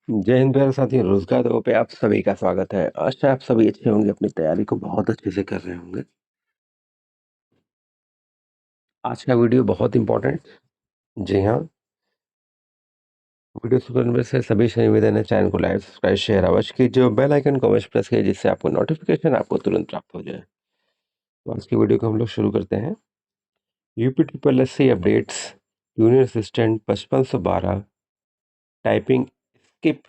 जय हिंद प्यारे साथियों, रोजगार दो पे आप सभी का स्वागत है। आशा आप सभी अच्छे होंगे, अपनी तैयारी को बहुत अच्छे से कर रहे होंगे। आज का वीडियो बहुत इंपॉर्टेंट। जी हाँ, वीडियो शुरू करने से सभी से निवेदन है, चैनल को लाइक सब्सक्राइब शेयर अवश्य कीजिए, बेल आइकन को अवश्य प्रेस कीजिए, जिससे आपको नोटिफिकेशन आपको तुरंत प्राप्त हो जाए। तो आज की वीडियो को हम लोग शुरू करते हैं। UP triple S C updates junior assistant 5512 typing skip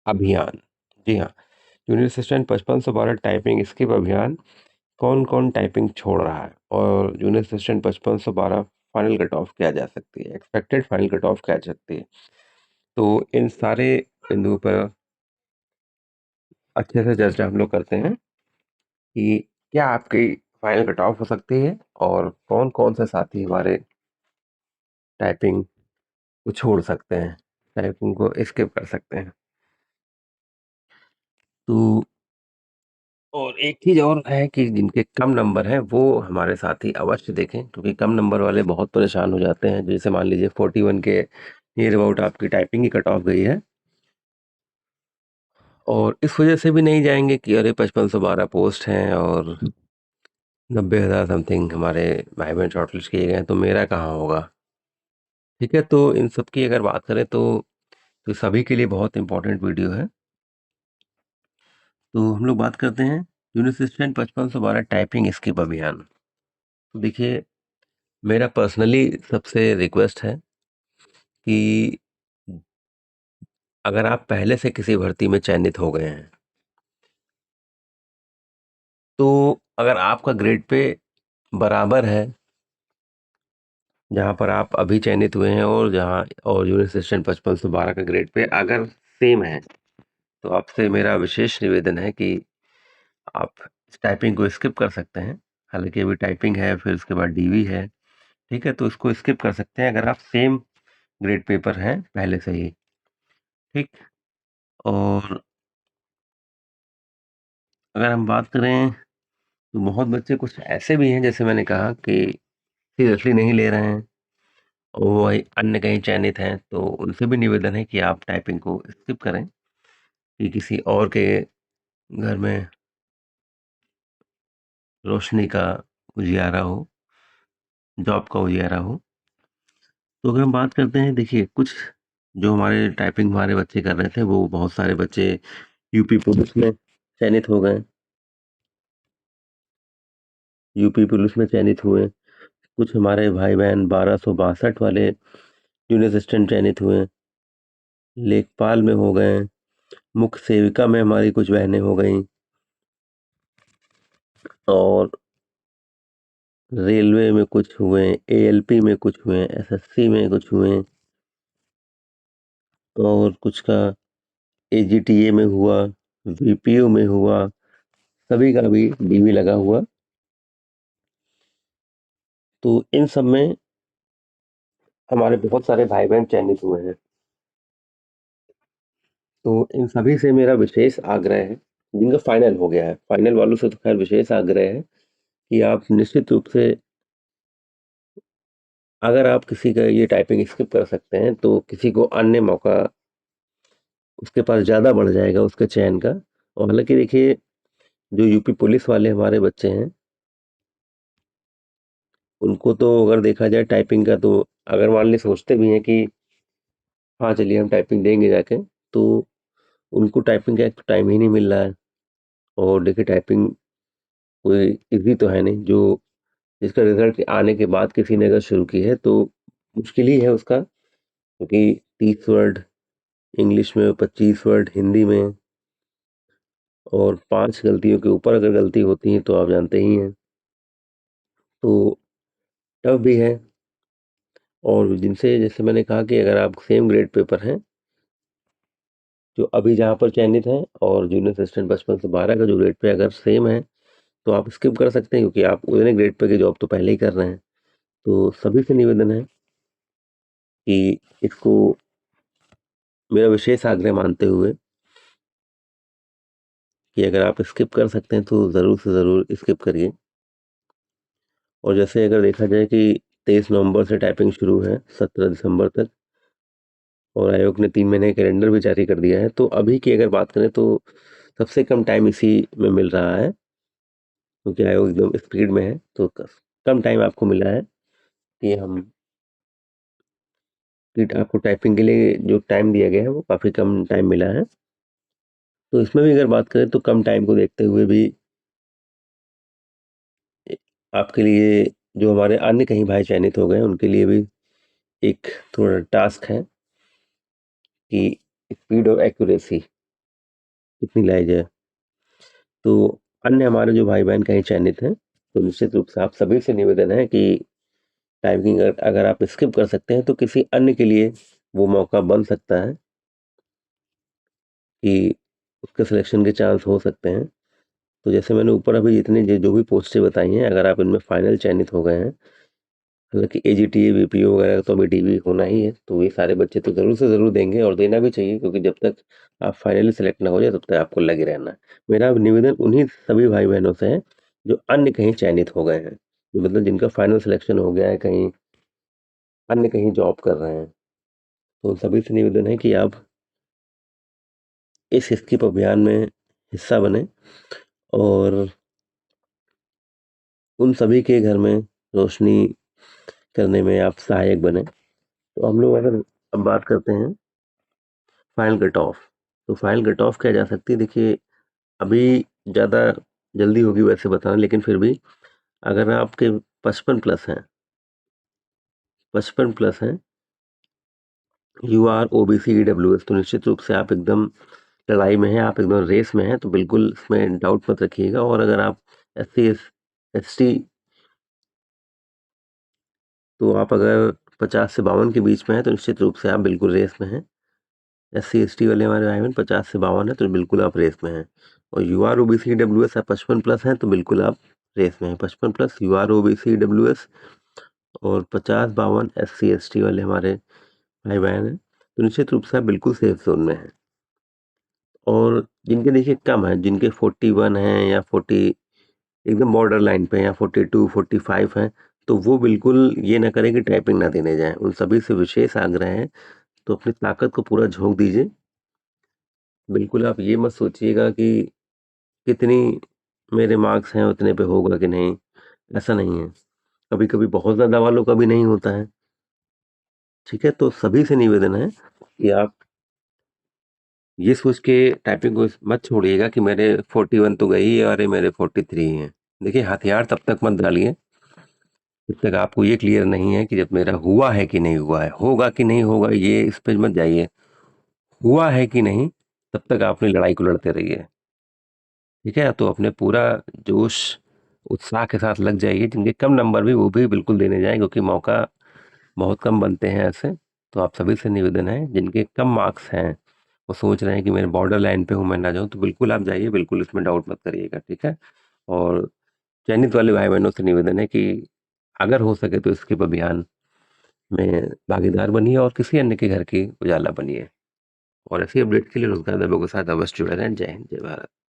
अभियान। जी हाँ, जूनियर असिस्टेंट 5512 टाइपिंग स्किप अभियान कौन कौन टाइपिंग छोड़ रहा है और junior assistant 5512 final cut off क्या जा सकती है, एक्सपेक्टेड फाइनल कट ऑफ क्या जा सकती है। तो इन सारे बिंदुओं पर अच्छे से चर्चा हम लोग करते हैं कि क्या आपकी फाइनल कट ऑफ हो सकती है और कौन कौन से साथी हमारे टाइपिंग को छोड़ सकते हैं, टाइपिंग को स्किप कर सकते हैं। तो और एक चीज और है कि जिनके कम नंबर हैं वो हमारे साथी अवश्य देखें, क्योंकि कम नंबर वाले बहुत परेशान हो जाते हैं। जैसे मान लीजिए 41 के नियर अबाउट आपकी टाइपिंग की कट ऑफ गई है और इस वजह से भी नहीं जाएंगे कि अरे 5512 पोस्ट हैं और 90,000 समथिंग हमारे भाई बहन शॉर्टलिस्ट किए गए हैं, तो मेरा कहाँ होगा। ठीक है, तो इन सब की अगर बात करें तो सभी के लिए बहुत इंपॉर्टेंट वीडियो है। तो हम लोग बात करते हैं जूनियर असिस्टेंट 5512 टाइपिंग स्किप अभियान। तो देखिए, मेरा पर्सनली सबसे रिक्वेस्ट है कि अगर आप पहले से किसी भर्ती में चयनित हो गए हैं, तो अगर आपका ग्रेड पे बराबर है जहाँ पर आप अभी चयनित हुए हैं और जहाँ और जूनियर असिस्टेंट 5512 का ग्रेड पे अगर सेम है, तो आपसे मेरा विशेष निवेदन है कि आप इस टाइपिंग को स्किप कर सकते हैं। हालांकि अभी टाइपिंग है, फिर उसके बाद डीवी है। ठीक है, तो इसको स्किप कर सकते हैं अगर आप सेम ग्रेड पेपर हैं पहले से ही। ठीक। और अगर हम बात करें तो बहुत बच्चे कुछ ऐसे भी हैं, जैसे मैंने कहा, कि सीरियसली नहीं ले रहे हैं और वो अन्य कहीं चयनित हैं, तो उनसे भी निवेदन है कि आप टाइपिंग को स्किप करें कि किसी और के घर में रोशनी का उजियारा हो, जॉब का उजियारा हो। तो अगर हम बात करते हैं, देखिए कुछ जो हमारे टाइपिंग हमारे बच्चे कर रहे थे, वो बहुत सारे बच्चे यूपी पुलिस में चयनित हो गए, यूपी पुलिस में चयनित हुए। कुछ हमारे भाई बहन 1262 वाले जूनियर असिस्टेंट चयनित हुए, लेखपाल में हो गए, मुख्य सेविका में हमारी कुछ बहनें हो गई, और रेलवे में कुछ हुए, एएलपी में कुछ हुए, एसएससी में कुछ हुए, और कुछ का एजीटीए में हुआ, वीपीओ में हुआ, सभी का भी डीवी लगा हुआ। तो इन सब में हमारे बहुत सारे भाई बहन चयनित हुए हैं। तो इन सभी से मेरा विशेष आग्रह है, जिनका फाइनल हो गया है, फाइनल वालों से तो खैर विशेष आग्रह है कि आप निश्चित रूप से, अगर आप किसी का ये टाइपिंग स्किप कर सकते हैं, तो किसी को अन्य मौका उसके पास ज़्यादा बढ़ जाएगा उसके चयन का। और हालांकि देखिए, जो यूपी पुलिस वाले हमारे बच्चे हैं, उनको तो अगर देखा जाए टाइपिंग का, तो अगर मान ली सोचते भी हैं कि हाँ चलिए हम टाइपिंग देंगे जाके, तो उनको टाइपिंग का एक टाइम ही नहीं मिल रहा है। और देखिए, टाइपिंग कोई इजी तो है नहीं, जो जिसका रिजल्ट आने के बाद किसी ने अगर शुरू की है तो मुश्किल ही है उसका, क्योंकि 30 वर्ड इंग्लिश में, 25 वर्ड हिंदी में, और 5 गलतियों के ऊपर अगर गलती होती है तो आप जानते ही हैं, तो टफ भी है। और जिनसे, जैसे मैंने कहा कि अगर आप सेम ग्रेड पेपर हैं, जो अभी जहाँ पर चयनित हैं, और जूनियर असिस्टेंट 5512 का जो ग्रेड पे अगर सेम है, तो आप स्किप कर सकते हैं, क्योंकि आप उतने ग्रेड पे की जॉब तो पहले ही कर रहे हैं। तो सभी से निवेदन है कि इसको मेरा विशेष आग्रह मानते हुए कि अगर आप स्किप कर सकते हैं तो ज़रूर से ज़रूर स्किप करिए। और जैसे अगर देखा जाए कि 23 नवंबर से टाइपिंग शुरू है 17 दिसंबर तक, और आयोग ने 3 महीने का कैलेंडर भी जारी कर दिया है। तो अभी की अगर बात करें तो सबसे कम टाइम इसी में मिल रहा है, क्योंकि आयोग एकदम स्पीड में है। तो कम टाइम आपको मिला है कि आपको टाइपिंग के लिए जो टाइम दिया गया है वो काफ़ी कम टाइम मिला है। तो इसमें भी अगर बात करें तो कम टाइम को देखते हुए भी आपके लिए जो हमारे अन्य कहीं भाई चयनित हो गए हैं उनके लिए भी एक थोड़ा टास्क है कि स्पीड और एक्यूरेसी कितनी लाई जाए। तो अन्य हमारे जो भाई बहन कहीं चयनित हैं तो निश्चित रूप से आप सभी से निवेदन है कि टाइपिंग अगर अगर आप स्किप कर सकते हैं तो किसी अन्य के लिए वो मौका बन सकता है कि उसके सिलेक्शन के चांस हो सकते हैं। तो जैसे मैंने ऊपर अभी जितनी जो भी पोस्टें बताई हैं, अगर आप इनमें फाइनल चयनित हो गए हैं, हालांकि एजीटीए बीपीओ वगैरह तो अभी डीवी होना ही है, तो ये सारे बच्चे तो ज़रूर से ज़रूर देंगे और देना भी चाहिए, क्योंकि जब तक आप फाइनली सेलेक्ट ना हो जाए तब तक आपको लगे रहना है। मेरा निवेदन उन्हीं सभी भाई बहनों से है जो अन्य कहीं चयनित हो गए हैं, जो मतलब जिनका फाइनल सिलेक्शन हो गया है, कहीं अन्य कहीं जॉब कर रहे हैं। तो उन सभी से निवेदन है कि आप इस स्किप अभियान में हिस्सा बने और उन सभी के घर में रोशनी करने में आप सहायक बने। तो हम लोग अगर अब बात करते हैं फाइनल कट ऑफ, तो फाइनल कट ऑफ क्या जा सकती है। देखिए, अभी ज़्यादा जल्दी होगी वैसे बताना, लेकिन फिर भी अगर आपके 55 प्लस हैं यू आर ओबीसी ईडब्ल्यूएस, तो निश्चित रूप से आप एकदम लड़ाई में हैं, आप एकदम रेस में हैं, तो बिल्कुल इसमें डाउट मत रखिएगा। और अगर आप SC ST, तो आप अगर 50 से 52 के बीच में हैं तो निश्चित रूप से आप बिल्कुल रेस में हैं। SC ST वाले हमारे भाई बहन 50 से 52 है तो बिल्कुल आप रेस में हैं। और U R OBC W S आप 55 प्लस हैं तो बिल्कुल आप रेस में हैं। 55 plus U R OBC W S और 50-52 SC ST वाले हमारे भाई बहन हैं, तो निश्चित रूप से आप बिल्कुल सेफ जोन में हैं। और जिनके देखिए कम है, जिनके 41 हैं या 40 एकदम बॉर्डर लाइन पे, या 42 45 हैं, तो वो बिल्कुल ये ना करें कि टाइपिंग ना देने जाएं। उन सभी से विशेष आग्रह है, तो अपनी ताकत को पूरा झोंक दीजिए। बिल्कुल आप ये मत सोचिएगा कि कितनी मेरे मार्क्स हैं उतने पे होगा कि नहीं, ऐसा नहीं है। कभी कभी बहुत ज़्यादा वालों का भी नहीं होता है। ठीक है, तो सभी से निवेदन है कि आप ये सोच के टाइपिंग को मत छोड़िएगा कि मेरे 41 तो गई है, अरे मेरे 43 हैं। देखिए, हथियार तब तक मत डालिए जब तक आपको ये क्लियर नहीं है कि जब मेरा हुआ है कि नहीं हुआ है, होगा कि नहीं होगा, ये इस पे मत जाइए। हुआ है कि नहीं, तब तक आप अपनी लड़ाई को लड़ते रहिए। ठीक है, तो अपने पूरा जोश उत्साह के साथ लग जाइए। जिनके कम नंबर भी वो भी बिल्कुल देने जाएं, क्योंकि मौका बहुत कम बनते हैं ऐसे। तो आप सभी से निवेदन है, जिनके कम मार्क्स हैं, वो सोच रहे हैं कि मेरे बॉर्डर लाइन पे हूँ, मैं ना जाऊँ, तो बिल्कुल आप जाइए, बिल्कुल इसमें डाउट मत करिएगा। ठीक है, और चयनित वाले भाई बहनों से निवेदन है कि अगर हो सके तो स्किप अभियान में भागीदार बनिए और किसी अन्य के घर की उजाला बनिए। और ऐसी अपडेट के लिए रोजगार दबों के साथ अवश्य जुड़े रहें। जय हिंद, जय भारत।